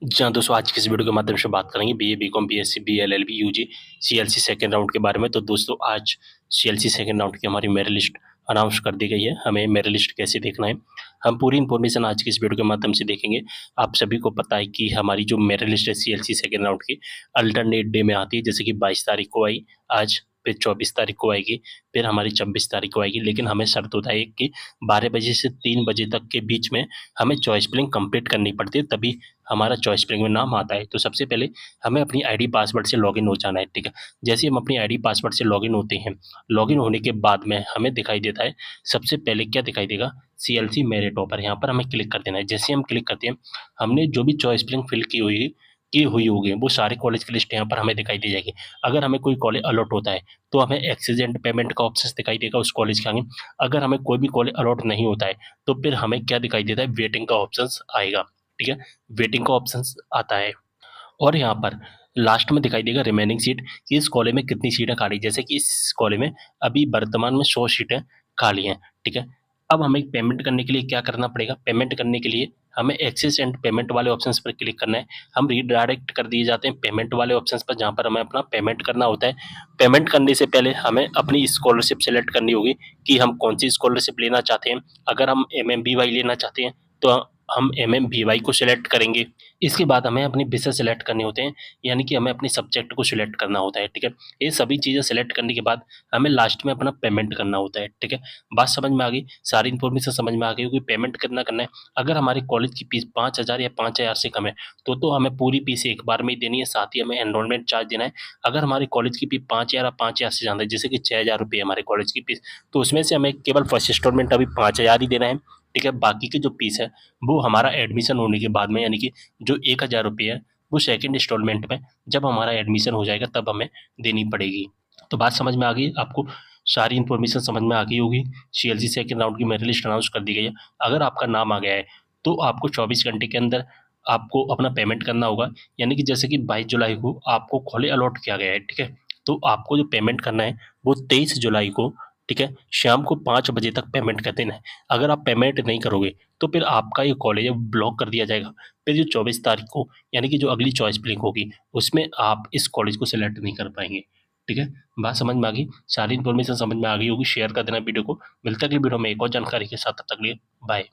जी हाँ, दोस्तों आज की इस वीडियो के माध्यम से बात करेंगे BA, BCom, BSc, BLLB, UG, CLC second round के बारे में। तो दोस्तों आज सीएलसी सेकंड राउंड की हमारी मेरिट लिस्ट अनाउंस कर दी गई है। हमें मेरिट लिस्ट कैसे देखना है, हम पूरी इन्फॉर्मेशन आज की इस वीडियो के माध्यम से देखेंगे। आप सभी को पता है कि हमारी जो मेरिट लिस्ट है सीएलसी सेकंड राउंड की अल्टरनेट डे में आती है, जैसे कि 22 तारीख को आई आज, फिर 24 तारीख को आएगी, फिर हमारी 26 तारीख को आएगी। लेकिन हमें शर्त होता है कि 12 बजे से 3 बजे तक के बीच में हमें चॉइस फिलिंग कंप्लीट करनी पड़ती है, तभी हमारा चॉइस फिलिंग में नाम आता है। तो सबसे पहले हमें अपनी आईडी पासवर्ड से लॉगिन हो जाना है, ठीक है। जैसे ही हम अपनी आईडी पासवर्ड से लॉगिन होते हैं, लॉगिन होने के बाद में हमें दिखाई देता है, सबसे पहले क्या दिखाई देगा, सीएलसी मेरिट टॉपर। यहाँ पर हमें क्लिक कर देना है। जैसे ही हम क्लिक करते हैं, हमने जो भी चॉइस फिलिंग फिल की हुई होगी वो सारे कॉलेज की लिस्ट यहाँ पर हमें दिखाई दी जाएगी। अगर हमें कोई कॉलेज अलॉट होता है तो हमें एक्सेस एंड पेमेंट का ऑप्शन दिखाई देगा उस कॉलेज के आगे। अगर हमें कोई भी कॉलेज अलॉट नहीं होता है तो फिर हमें क्या दिखाई देता है, वेटिंग का ऑप्शन आएगा, ठीक है। वेटिंग का ऑप्शंस आता है और यहाँ पर लास्ट में दिखाई देगा रिमेनिंग सीट कि इस कॉलेज में कितनी सीटें खाली। जैसे कि इस कॉलेज में अभी वर्तमान में 100 सीटें खाली हैं, ठीक है। अब हमें पेमेंट करने के लिए क्या करना पड़ेगा, पेमेंट करने के लिए हमें एक्सेस एंड पेमेंट वाले ऑप्शंस पर क्लिक करना है। हम रीडायरेक्ट कर दिए जाते हैं पेमेंट वाले ऑप्शंस पर, जहाँ पर हमें अपना पेमेंट करना होता है। पेमेंट करने से पहले हमें अपनी स्कॉलरशिप सेलेक्ट करनी होगी कि हम कौन सी स्कॉलरशिप लेना चाहते हैं। अगर हम एमएमबीवाई लेना चाहते हैं तो हम एमएमबीवाई को सिलेक्ट करेंगे। इसके बाद हमें अपनी विषय सेलेक्ट करने होते हैं, यानी कि हमें अपने सब्जेक्ट को सिलेक्ट करना होता है, ठीक है। ये सभी चीज़ें सेलेक्ट करने के बाद हमें लास्ट में अपना पेमेंट करना होता है, ठीक है। बात समझ में आ गई, सारी इन्फॉर्मेशन समझ में आ गई होगी। पेमेंट कितना करना है, अगर हमारे कॉलेज की फीस 5,000 या 5,000 से कम है तो हमें पूरी फीस एक बार में ही देनी है, साथ ही हमें एनरोलमेंट चार्ज देना है। अगर हमारी कॉलेज की फीस 5,000 या 5,000 से ज़्यादा है, जैसे कि 6,000 रुपये हमारे कॉलेज की फीस, तो उसमें से हमें केवल फर्स्ट इंस्टॉलमेंट अभी 5,000 ही देना है, ठीक है। बाकी की जो फीस है वो हमारा एडमिशन होने के बाद में, यानी कि जो 1,000 रुपये है वो सेकंड इंस्टॉलमेंट में जब हमारा एडमिशन हो जाएगा तब हमें देनी पड़ेगी। तो बात समझ में आ गई आपको, सारी इन्फॉर्मेशन समझ में आ गई होगी। सीएलसी सेकंड राउंड की मेरिट लिस्ट अनाउंस कर दी गई है। अगर आपका नाम आ गया है तो आपको 24 घंटे के अंदर आपको अपना पेमेंट करना होगा, यानी कि जैसे कि 22 जुलाई को आपको कॉलेज अलॉट किया गया है, ठीक है। तो आपको जो पेमेंट करना है वो 23 जुलाई को, ठीक है, शाम को 5 बजे तक पेमेंट कर देना है। अगर आप पेमेंट नहीं करोगे तो फिर आपका ये कॉलेज है ब्लॉक कर दिया जाएगा। फिर जो 24 तारीख को, यानी कि जो अगली चॉइस फिलिंग होगी उसमें आप इस कॉलेज को सिलेक्ट नहीं कर पाएँगे, ठीक है। बात समझ में आ गई, सारी इन्फॉर्मेशन समझ में आ गई होगी। शेयर कर देना वीडियो को। मिलते हैं अगली वीडियो में एक और जानकारी के साथ, तब तक के लिए बाय।